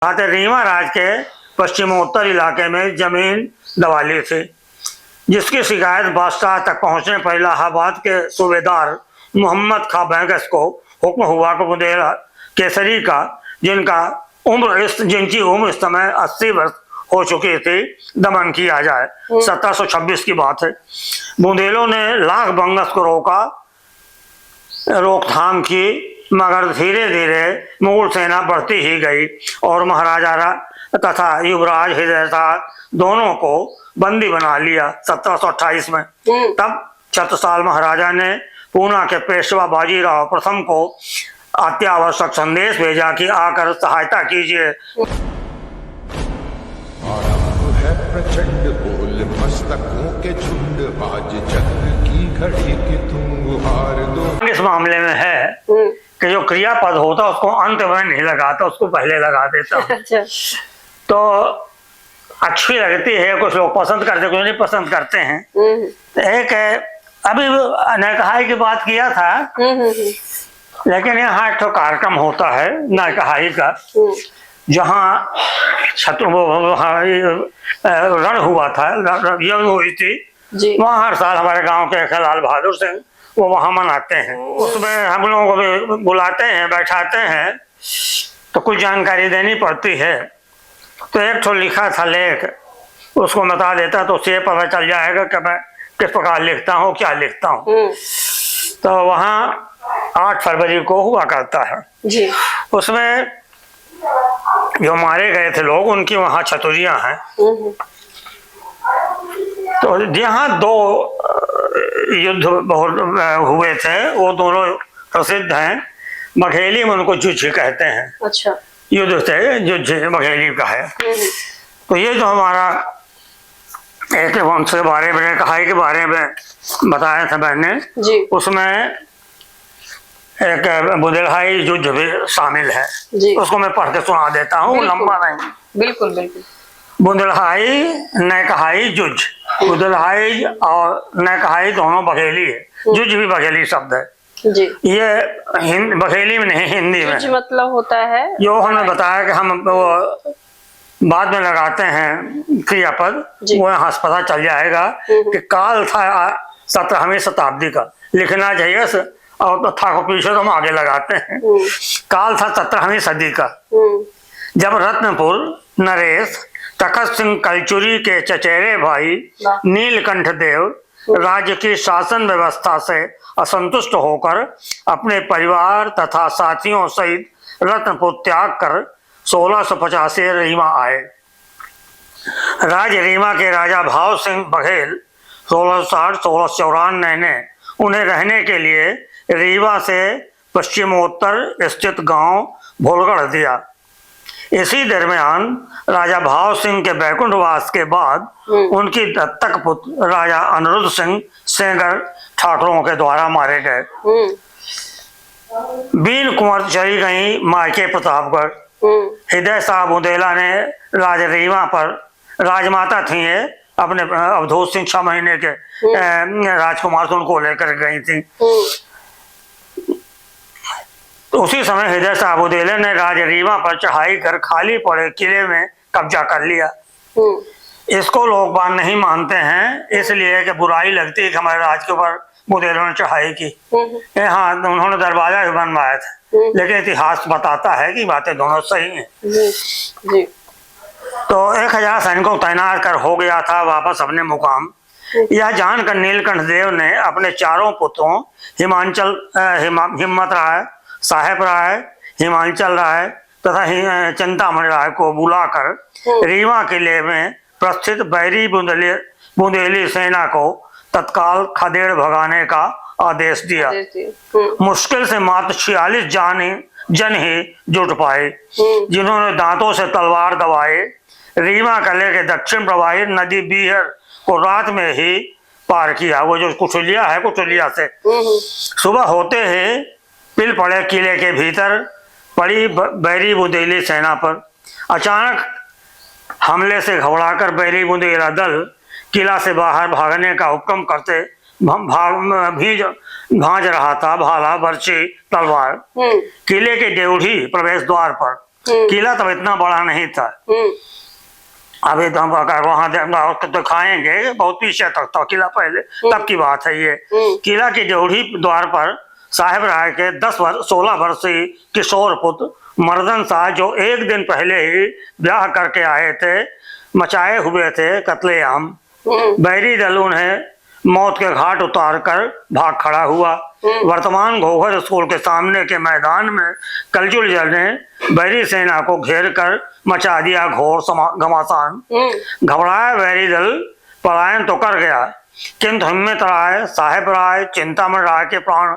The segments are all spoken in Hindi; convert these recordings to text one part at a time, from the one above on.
रीवा राज्य के पश्चिमोत्तर इलाके में जमीन दवाली थी, जिसकी शिकायत बादशाह तक पहुंचने पर इलाहाबाद के सूबेदार मोहम्मद खां बैंगस को हुक्म हुआ कि बुंदेला केसरी का जिनकी उम्र इस समय 80 वर्ष हो चुकी थी, दमन किया जाए। 1726 की बात है। बुंदेलों ने लाख बंगस को रोकथाम की, मगर धीरे धीरे मुगल सेना बढ़ती ही गई और महाराजा तथा युवराज हृदयसार दोनों को बंदी बना लिया 1728 में। तब छत्रसाल महाराजा ने पूना के पेशवा बाजीराव प्रथम को अत्यावश्यक संदेश भेजा कि आकर सहायता कीजिए। है प्रचंड बोल मस्तकों के झुंड, आज चक्र की घड़ी के तुम गुहार दो। इस मामले में है कि जो क्रियापद होता उसको अंत में नहीं लगाता, उसको पहले लगा देता। तो अच्छी लगती है, कुछ लोग पसंद करते, कुछ नहीं पसंद करते हैं। एक अभी नैकहाई की बात किया था, लेकिन यहाँ एक कार्यक्रम होता है नैकहाई का, जहाँ रण हुआ था, यज्ञ हुई थी। वहाँ हर साल हमारे गांव के लाल बहादुर सिंह वो वहाँ मनाते हैं। उसमें हम लोगों को भी बुलाते हैं, बैठाते हैं, तो कुछ जानकारी देनी पड़ती है। तो एक तो लिखा था लेख, उसको बता देता तो उससे पता चल जाएगा कि मैं किस प्रकार लिखता हूँ, क्या लिखता हूँ। तो वहाँ 8 फरवरी को हुआ करता है जी। उसमें जो मारे गए थे लोग, उनकी वहाँ छतुरियाँ हैं। तो यहाँ 2 युद्ध बहुत हुए थे, वो दोनों प्रसिद्ध हैं। बघेली में उनको जुझ कहते हैं। अच्छा। युद्ध थे, जुझ बघेली का है। तो ये जो हमारा एक वंश के बारे में, कहाई के बारे में बताया था मैंने जी। उसमें एक बुंदेलहाई युद्ध भी शामिल है जी। उसको मैं पढ़ के सुना देता हूँ, लंबा नहीं। बिल्कुल बिल्कुल। बुंदेलहाई नैकहाई युद्ध, बुंदेलहाई और नैकहाई दोनों बघेली है, जुझ भी बघेली शब्द है जी। ये बघेली में नहीं, हिंदी में मतलब होता है। जो हमने बताया कि हम वो बाद में लगाते हैं क्रियापद, वो यहाँ पता चल जाएगा कि काल था 17वीं शताब्दी का, लिखना चाहिए और था को पीछे तो हम आगे लगाते हैं। काल था 17वीं सदी का, जब रत्नपुर नरेश तखत सिंह कलचुरी के चचेरे भाई नीलकंठ देव राज्य की शासन व्यवस्था से असंतुष्ट होकर अपने परिवार तथा साथियों सहित रत्नपुर त्याग कर 1685 रीवा आए। रीवा के राजा भाव सिंह बघेल 1660-1694 ने उन्हें रहने के लिए रीवा से पश्चिमोत्तर स्थित गांव भोलगढ़ दिया। इसी दरमियान राजा भाव सिंह के बैकुंठवास के बाद उनकी दत्तक पुत्र राजा अनिरुद्ध सिंह सेंगर ठाकुरों के द्वारा मारे गए। बीन कुंवर चली गई मायके प्रतापगढ़। हृदय शाह बुंदेला ने रीवा पर, राजमाता थी ये, अपने अवधूत सिंह 6 महीने के राजकुमार से उनको लेकर गई थी। उसी समय हृदय शाह बुंदेले ने रीवा पर चढ़ाई कर खाली पड़े किले में कब्जा कर लिया। इसको लोग बात नहीं मानते हैं, इसलिए कि बुराई लगती है कि हमारे राज के ऊपर बुंदेलों ने चढ़ाई की। हाँ, उन्होंने दरवाजा भी बनवाया था, लेकिन इतिहास बताता है कि बातें दोनों सही हैं जी। तो 1000 सैनिकों को तैनात कर हो गया था वापस अपने मुकाम। यह जानकर नीलकंठ देव ने अपने 4 पुत्रों हिम्मत राय, साहेब राय, हिमांचल राय तथा चिंतामणि राय को बुलाकर रीवा किले में प्रस्थित बैरी बुंदेली सेना को तत्काल खदेड़ भगाने का आदेश दिया। मुश्किल से मात्र 46 जन ही जुट पाए, जिन्होंने दांतों से तलवार दबाए रीवा किले के दक्षिण प्रवाहित नदी बीहर को रात में ही पार किया। वो जो कुचुलिया है, कुचुलिया से सुबह होते ही पिल पड़े किले के भीतर पड़ी बैरी बुंदेली सेना पर। अचानक हमले से घबराकर बैरी बुंदेला दल किला से बाहर भागने का हुक्म करते भांज रहा था भाला, बर्छी, तलवार किले के डेवढ़ी प्रवेश द्वार पर। किला तब इतना बड़ा नहीं था। अभी तो हम वहां तो खाएंगे, बहुत पीछे तक था किला, पहले तब की बात है ये। किला की ड्योढ़ी द्वार पर साहेब राय के 16 वर्षीय किशोर पुत्र मर्दन शाह, जो एक दिन पहले ही ब्याह करके आए थे, मचाए हुए थे कत्लेआम। बैरी दल उन्हें मौत के घाट उतार कर भाग खड़ा हुआ। वर्तमान घोघर स्कूल के सामने के मैदान में कलजुल जल ने बैरी सेना को घेर कर मचा दिया घोर घमासान। घबराया बैरी दल पलायन तो कर गया, किंतु हिम्मत राय, साहेब राय, चिंतामण राय के प्राण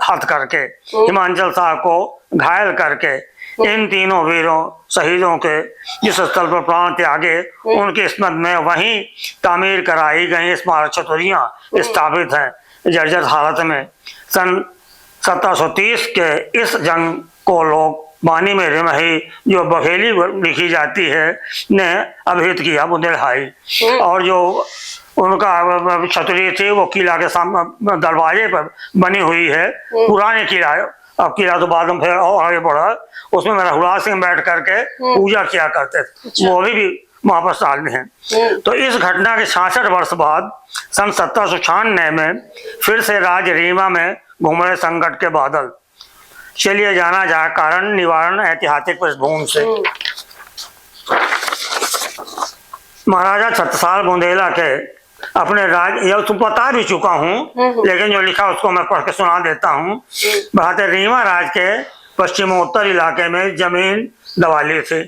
हत करके, हिमांचल शाह को घायल करके, इन तीनों वीरों शहीदों के जिस स्थल पर प्राण त्यागे, उनकी स्मृति में वहीं तामीर कराई गई स्मारक चतुरियां स्थापित हैं जर्जर हालत में। सन 1730 के इस जंग को लोग बानी में रिमही, जो बघेली लिखी जाती है, ने अभिहित किया बुंदेलहाई। और जो उनका छतरी थी वो किला के सामने दरवाजे पर बनी हुई है, पुराने किला। अब किला तो बाद में फिर और आगे बढ़ा, उसमें मेरा हुलास सिंह बैठ करके पूजा किया करते थे, वो भी वहां पर साल में है। तो इस घटना के 66 वर्ष बाद सन 1796 में फिर से राज रीवा में घूम रहे संकट के बादल। चलिए जाना जाए कारण निवारण ऐतिहासिक पृष्ठभूमि से। महाराजा छत्रसाल बुंदेला के अपने राज, यह तो बता भी चुका हूँ, लेकिन जो लिखा उसको मैं पढ़ के सुना देता हूँ। बहाते रीवा राज के पश्चिमोत्तर इलाके में जमीन दवाली थी,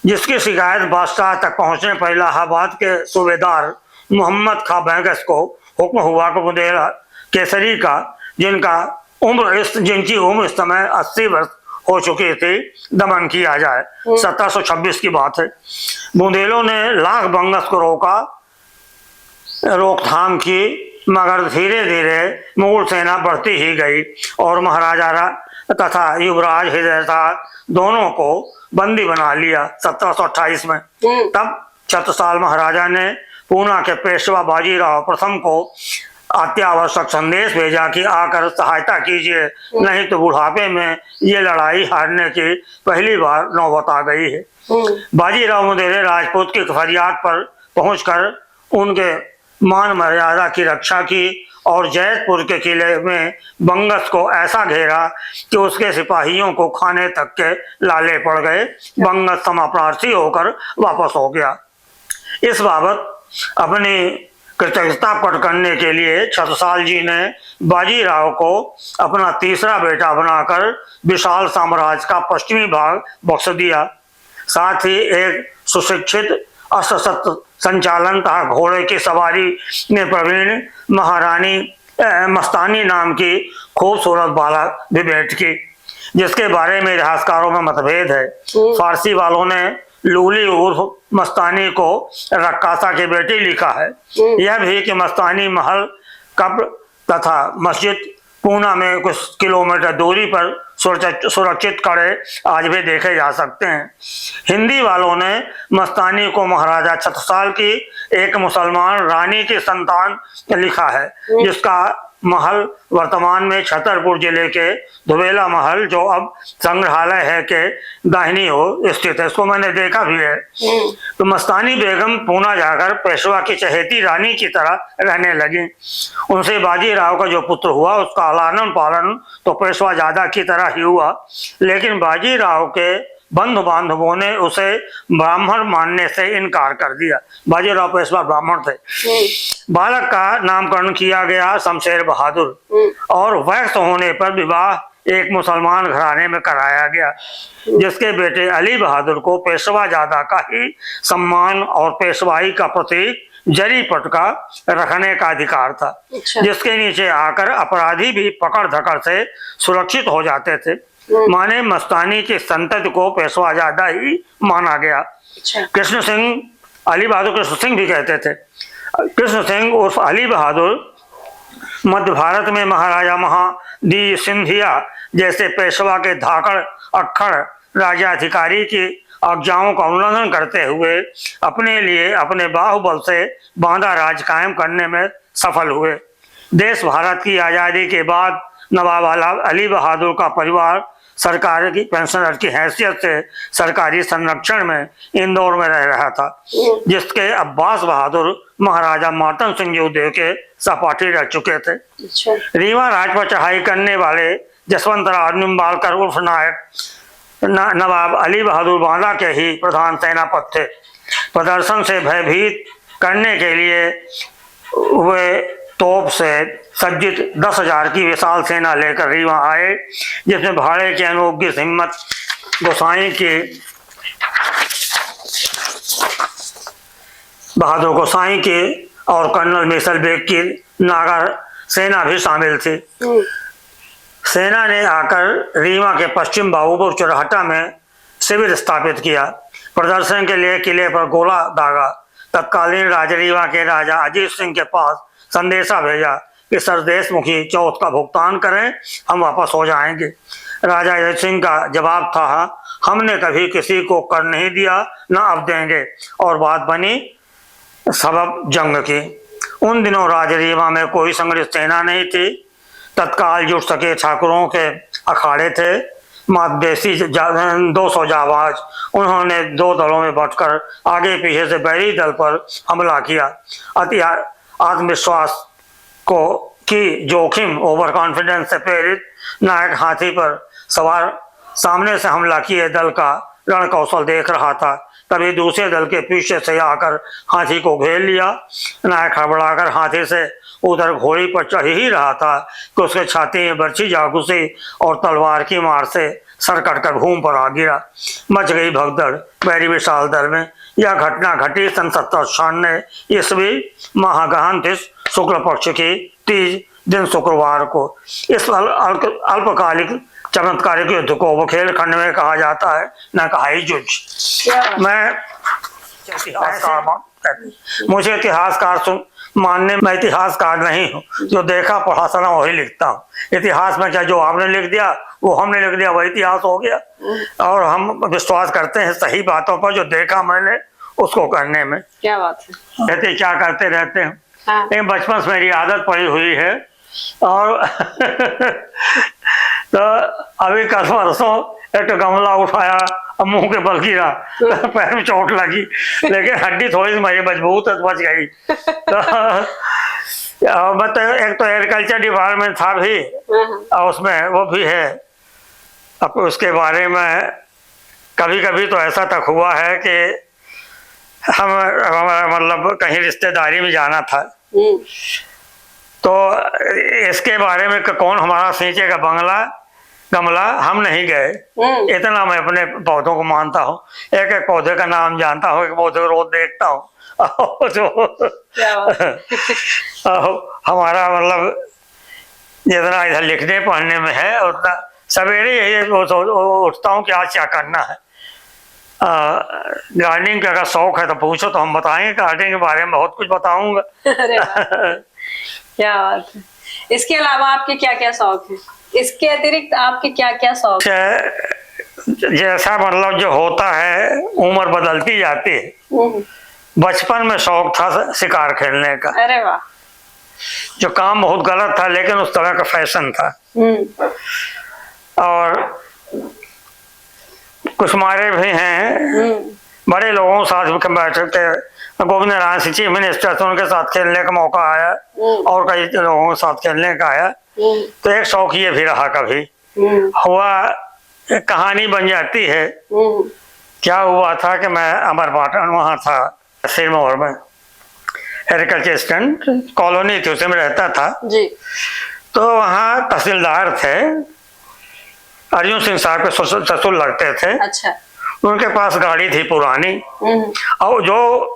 जिसकी शिकायत बादशाह तक पहुंचने पर इलाहाबाद के सूबेदार मोहम्मद खां बैंगस को हुक्म हुआ कि बुंदेला केसरी का, जिनकी उम्र इस समय 80 वर्ष हो चुकी थी, दमन किया जाए। 1726 की बात है। बुंदेलों ने लाख बंगस को रोकथाम की, मगर धीरे धीरे मुगल सेना बढ़ती ही गई और महाराजा तथा युवराज हृदय शाह दोनों को बंदी बना लिया 1728 में। तब छत्रसाल महाराजा ने पूना के पेशवा बाजीराव प्रथम को अत्यावश्यक संदेश भेजा कि आकर सहायता कीजिए, नहीं तो बुढ़ापे में ये लड़ाई हारने की पहली बार नौबत आ गई है। बाजीराव मुदेरे राजपूत की फरियाद पर पहुंचकर उनके मान मर्यादा की रक्षा की और जैतपुर के किले में बंगस को ऐसा घेरा कि उसके सिपाहियों को खाने तक के लाले पड़ गए। बंगस समाप्रार्थी होकर वापस हो गया। इस बाबत अपनी कृतज्ञता प्रकट करने के लिए छत्रसाल जी ने बाजीराव को अपना तीसरा बेटा बनाकर विशाल साम्राज्य का पश्चिमी भाग बख्श दिया। साथ ही एक सुशिक्षित अस्त्र संचालन तथा घोड़े की सवारी में प्रवीण महारानी मस्तानी नाम की खूबसूरत बाला भी भेंट की, जिसके बारे में इतिहासकारों में मतभेद है। फारसी वालों ने लूली उर्फ मस्तानी को रक्कासा की बेटी लिखा है। यह भी कि मस्तानी महल, कब्र तथा मस्जिद पूना में कुछ किलोमीटर दूरी पर सुरक्षित कड़े आज भी देखे जा सकते हैं। हिंदी वालों ने मस्तानी को महाराजा छत्रसाल की एक मुसलमान रानी की संतान लिखा है, जिसका महल वर्तमान में छतरपुर जिले के धुबेला महल, जो अब संग्रहालय है, के दाहिनी ओर स्थित है। इसको मैंने देखा भी है। तो मस्तानी बेगम पूना जाकर पेशवा की चहेती रानी की तरह रहने लगी। उनसे बाजीराव का जो पुत्र हुआ उसका लालन पालन तो पेशवा ज्यादा की तरह ही हुआ, लेकिन बाजीराव के बंधु बांधवों ने उसे ब्राह्मण मानने से इनकार कर दिया। बाजीराव पेशवा ब्राह्मण थे। बालक का नामकरण किया गया शमशेर बहादुर और वयस्क होने पर विवाह एक मुसलमान घराने में कराया गया, जिसके बेटे अली बहादुर को पेशवा ज्यादा का ही सम्मान और पेशवाई का प्रतीक जरी पटका रखने का अधिकार था, जिसके नीचे आकर अपराधी भी पकड़ धकड़ से सुरक्षित हो जाते थे। माने मस्तानी की संतति को पेशवा ज्यादा ही माना गया। कृष्ण सिंह, अली बहादुर कृष्ण सिंह भी कहते थे। कृष्ण सिंह उर्फ अली बहादुर मध्य भारत में महाराजा महादी सिंधिया जैसे पेशवा के धाकड़ अक्खड़ राज्याधिकारी की आज्ञाओं का उल्लंघन करते हुए अपने लिए अपने बाहुबल से बांधा राज कायम करने में सफल हुए। देश भारत की आज़ादी के बाद नवाब अली बहादुर का परिवार सरकार की पेंशनर की हैसियत से सरकारी संरक्षण में इंदौर में रह रहा था, जिसके अब्बास बहादुर महाराजा मातन सिंह योधे के सहपाठी रह चुके थे। अच्छा। रीवा राज पर चढ़ाई करने वाले जसवंत राव निम्बालकर उर्फ नायक नवाब अली बहादुर बांदा के ही प्रधान सेनापति थे। प्रदर्शन से भयभीत करने के लिए वे तोप से सज्जित 10,000 की विशाल सेना लेकर रीवा आए, जिसमें भाड़े के अनोखी हिम्मत गोसाई के बहादुर गोसाई के और कर्नल मिसल बेग की नागर सेना भी शामिल थी। सेना ने आकर रीवा के पश्चिम बाबूपुर चौराहटा में शिविर स्थापित किया। प्रदर्शन के लिए किले पर गोला दागा। तत्कालीन राजा रीवा के राजा अजीत सिंह के पास संदेशा भेजा कि सरदेश मुखी चौथ का भुगतान करें, हम वापस हो जाएंगे। राजा अजीत सिंह का जवाब था, हमने कभी किसी को कर नहीं दिया, न अब देंगे। और बात बनी सबब जंग की। उन दिनों राजरीवा में कोई संगठित सेना नहीं थी। तत्काल जुट सके ठाकुरों के अखाड़े थे, मादेशी 200 जाबाज। उन्होंने 2 दलों में बंटकर आगे पीछे से बैरी दल पर हमला किया। अति आत्मविश्वास को की जोखिम ओवर कॉन्फिडेंस से प्रेरित नायक हाथी पर सवार सामने से हमला किए दल का रण कौशल देख रहा था। तभी दूसरे दल के पीछे से आकर हाथी को घेर लिया। नायक हड़बड़ाकर हाथी से उधर घोड़ी पर चढ़ ही रहा था कि उसके छाती में बर्छी जा घुसी और तलवार की मार से सर कटकर भूमि पर आ गिरा। मच गई भगदड़ बैरी विशाल दल में। यह घटना घटी सन 1796 ईस्वी महागहन तिथि शुक्ल पक्ष की 30 दिन शुक्रवार को। इस अल्पकालिक चमत्कारिक युद्ध को बुंदेलखंड में कहा जाता है नकहाई युद्ध। मैं मुझे इतिहासकार मानने में इतिहासकार नहीं हूँ, जो देखा पढ़ा सुना वही लिखता हूँ। इतिहास में क्या जो आपने लिख दिया वो हमने लिख दिया, वही इतिहास हो गया। और हम विश्वास करते हैं सही बातों पर, जो देखा मैंने उसको करने में। क्या बात है। कहते क्या करते रहते हैं। हाँ। लेकिन बचपन से मेरी आदत पड़ी हुई है। और तो अभी कल परसों एक तो गमला उठाया और मुंह के बल गिरा, पैर में चोट लगी, लेकिन हड्डी थोड़ी सी मेरी मजबूत है तो बच गई। तो मैं तो एक तो एग्रीकल्चर डिपार्टमेंट था भी, और उसमें वो भी है। अब उसके बारे में कभी कभी तो ऐसा तक हुआ है कि हमारा मतलब कहीं रिश्तेदारी में जाना था, तो इसके बारे में कौन हमारा सींचेगा गमला, हम नहीं गए। इतना मैं अपने पौधों को मानता हूँ, एक एक पौधे का नाम जानता हूँ, एक पौधे को रोज देखता हूँ। जो हमारा मतलब जितना इधर लिखने पढ़ने में है उतना सवेरे यही उठता हूँ कि आज क्या करना है। गार्डनिंग का अगर शौक है तो पूछो तो हम बताएंगे, गार्डनिंग के बारे में बहुत कुछ बताऊंगा। क्या बात है। इसके अलावा आपके क्या क्या शौक है? इसके अतिरिक्त आपके क्या क्या शौक है? जैसा मतलब जो होता है उम्र बदलती जाती है। बचपन में शौक था शिकार खेलने का। अरे वाह। जो काम बहुत गलत था लेकिन उस तरह का फैशन था। और कुछ मारे भी हैं, बड़े लोगों के साथ बैठे थे। गोविंद नारायण सिंह चीफ मिनिस्टर थे, उनके साथ खेलने का मौका आया और कई लोगों के साथ खेलने का आया। तो एक शौक ये भी रहा, कभी हुआ एक कहानी बन जाती है। क्या हुआ था कि मैं अमरपाटन वहाँ था सिरमौर में, एग्रीकल्चर असिस्टेंट कॉलोनी थी उसमें रहता था जी। तो वहाँ तहसीलदार थे, अर्जुन सिंह साहब के ससुर लगते थे। अच्छा। उनके पास गाड़ी थी पुरानी, और जो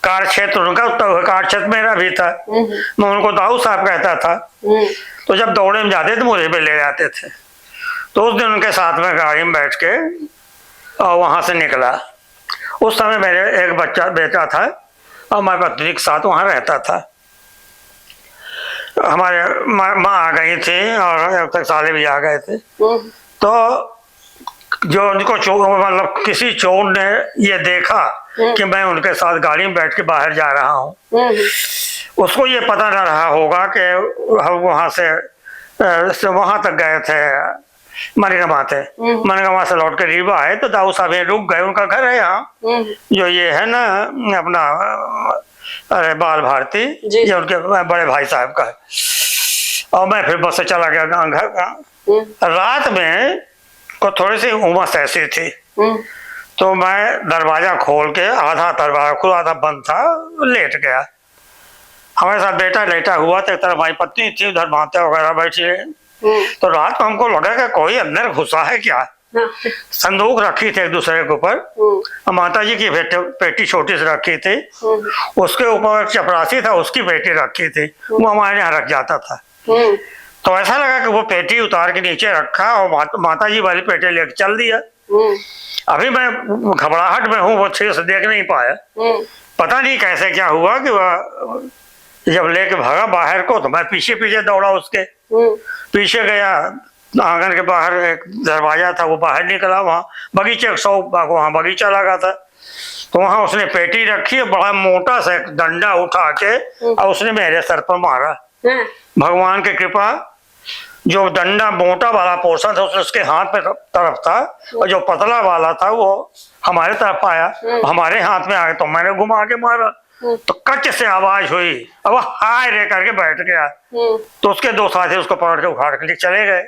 कार्य क्षेत्र उनका कार्य क्षेत्र मेरा भी था। मैं उनको दाऊ साहब कहता था। तो जब दौड़े में जाते थे मुझे भी ले जाते थे। तो उस दिन उनके साथ में गाड़ी में बैठ के और वहां से निकला। उस समय मेरे एक बेटा था और मैं पत्नी के साथ वहां रहता था। हमारे माँ आ गई थी और अब तक साले भी आ गए थे। तो जो उनको मतलब किसी चोर ने ये देखा कि मैं उनके साथ गाड़ी में बैठ के बाहर जा रहा हूँ, उसको ये पता न रहा होगा कि हम वहाँ से वहाँ तक गए थे मनगमा थे। मनगमा से लौट के रीवा आए तो दाऊ साहब यहाँ रुक गए, उनका घर है यहाँ, जो ये है ना अपना अरे बाल भारती, जी। जो उनके बड़े भाई साहब का है। और मैं फिर बस से चला गया घर का। रात में को थोड़ी सी उमस ऐसी थी, तो मैं दरवाजा खोल के, आधा दरवाजा खुला आधा बंद था, लेट गया। हमारे साथ बेटा लेटा हुआ था, एक तरफ हमारी पत्नी थी, उधर माता वगैरह बैठी है। तो रात को हमको लगा कि कोई अंदर घुसा है क्या। संदूक रखी थी एक दूसरे के ऊपर, माता जी की पेटी छोटी सी रखी थी, उसके ऊपर चपरासी था, उसकी पेटी रखी थी, वो हमारे यहाँ रख जाता था। तो ऐसा लगा कि वो पेटी उतार के नीचे रखा और माता जी वाली पेटी लेके चल दिया। अभी मैं घबराहट में हूँ, वो अच्छे से देख नहीं पाया। पता नहीं कैसे क्या हुआ कि वह जब लेके भागा बाहर को, तो मैं पीछे पीछे दौड़ा उसके। पीछे गया, आंगन के बाहर एक दरवाजा था, वो बाहर निकला, वहाँ बगीचे वहाँ बगीचा लगा था, तो वहाँ उसने पेटी रखी, बड़ा मोटा सा एक डंडा उठा के और उसने मेरे सर पर मारा। भगवान की कृपा, जो डंडा मोटा वाला पोर्शन था उसके हाथ पे तरफ था, और जो पतला वाला था वो हमारे तरफ आया, हमारे हाथ में आया, तो मैंने घुमा के मारा, तो कच से आवाज हुई, अब हाय रे करके बैठ गया। तो उसके दो साथी उसको पकड़ के उखाड़ के चले गए।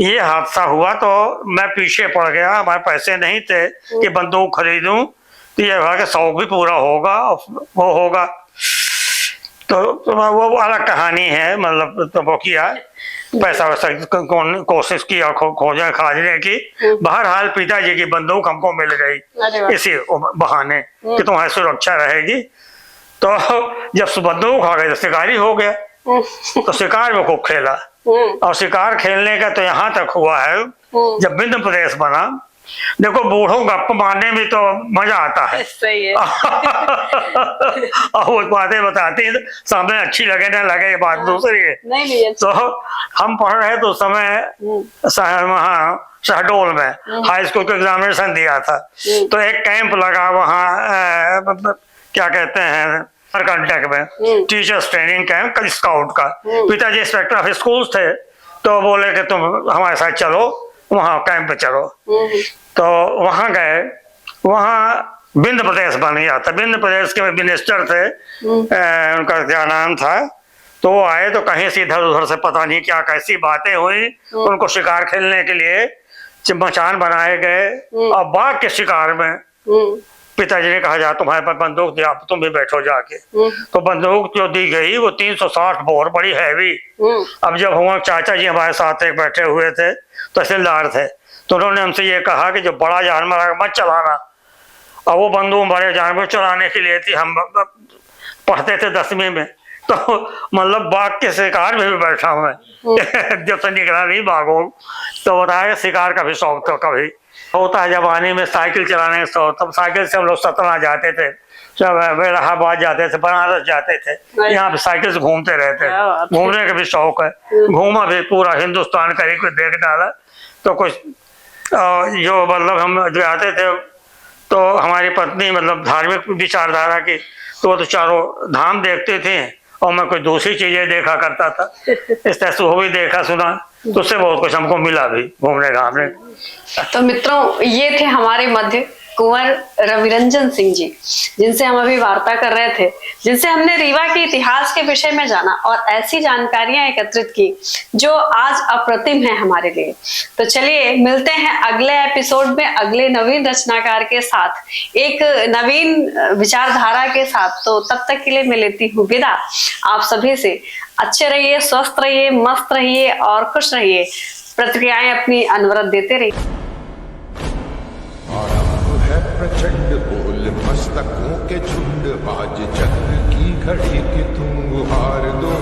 ये हादसा हुआ, तो मैं पीछे पड़ गया। हमारे पैसे नहीं थे कि बंदूक खरीदूं, तो ये हुआ कि शौक भी पूरा होगा, वो होगा। तो वो अलग कहानी है, मतलब तो वो किया पैसा वैसा कोशिश की और खोजने खाजने की। बहरहाल पिताजी की बंदूक हमको मिल गई इसी बहाने कि तुम्हारी सुरक्षा रहेगी। तो जब बंदूक आ गई तो शिकारी हो गया, तो शिकार में खूब खेला। और शिकार खेलने का तो यहाँ तक हुआ है, जब विंध्य प्रदेश बना, देखो बूढ़ों गप मारने में तो मजा आता है। सही है। और वो बातें बताती है, सामने अच्छी लगे ना लगे, ये बात दूसरी है। नहीं तो हम पढ़ रहे तो उस समय वहाँ शहडोल में हाई स्कूल का एग्जामिनेशन दिया था, तो एक कैंप लगा वहाँ, क्या कहते हैं, कंटक में टीचर्स ट्रेनिंग कैंप स्काउट का। पिताजी इंस्पेक्टर ऑफ स्कूल थे, तो बोले कि तुम हमारे साथ चलो, वहाँ कैंप पे चलो। तो वहाँ गए, वहाँ विंध्य प्रदेश बन गया था। विंध्य प्रदेश के मिनिस्टर थे, उनका क्या नाम था, तो वो आए, तो कहीं से इधर उधर से पता नहीं क्या कैसी बातें हुई, उनको शिकार खेलने के लिए मचान बनाए गए। और बाघ के शिकार में पिताजी ने कहा, जा तुम्हारे पास बंदूक दिया, तुम भी बैठो जाके। तो बंदूक जो दी गई वो 360 बोर, बड़ी हैवी। अब जब हम चाचा जी हमारे साथ एक बैठे हुए थे, तहसीलदार थे, तो उन्होंने हमसे ये कहा कि जो बड़ा जानवर है मत चलाना। और वो बंदूक बड़े जानवर चलाने के लिए थी। हम पढ़ते थे 10वीं में, तो मतलब बाघ के शिकार में भी बैठा हूँ मैं। जब से निकला नहीं बाघों, तो बताया शिकार का भी शौक था। कभी होता है जवानी में साइकिल चलाने का शौक, तब साइकिल से हम लोग सतना जाते थे, सब इलाहाबाद जाते थे, बनारस जाते थे, यहाँ पे साइकिल से घूमते रहते थे। घूमने का भी शौक है, घूमा भी पूरा हिंदुस्तान करीब कुछ देख डाला। तो कुछ जो मतलब हम जाते थे, तो हमारी पत्नी मतलब धार्मिक विचारधारा की, तो वो तो चारों धाम देखते थे और मैं कोई दूसरी चीजें देखा करता था। इस तरह से वो भी देखा सुना, तो उससे बहुत कुछ हमको मिला भी घूमने घामने। तो मित्रों, ये थे हमारे मध्य कुंवर रविरंजन सिंह जी, जिनसे हम अभी वार्ता कर रहे थे, जिनसे हमने रीवा के इतिहास के विषय में जाना और ऐसी जानकारियां एकत्रित की जो आज अप्रतिम है हमारे लिए। तो चलिए मिलते हैं अगले एपिसोड में अगले नवीन रचनाकार के साथ, एक नवीन विचारधारा के साथ। तो तब तक के लिए मैं लेती हूँ विदा आप सभी से। अच्छे रहिए, स्वस्थ रहिए, मस्त रहिए और खुश रहिए। प्रतिक्रियाएं अपनी अनवरत देते रहिए। प्रचंड बोल मस्तकों के झुंड, आज चक्र की घड़ी कि तुम हार दो।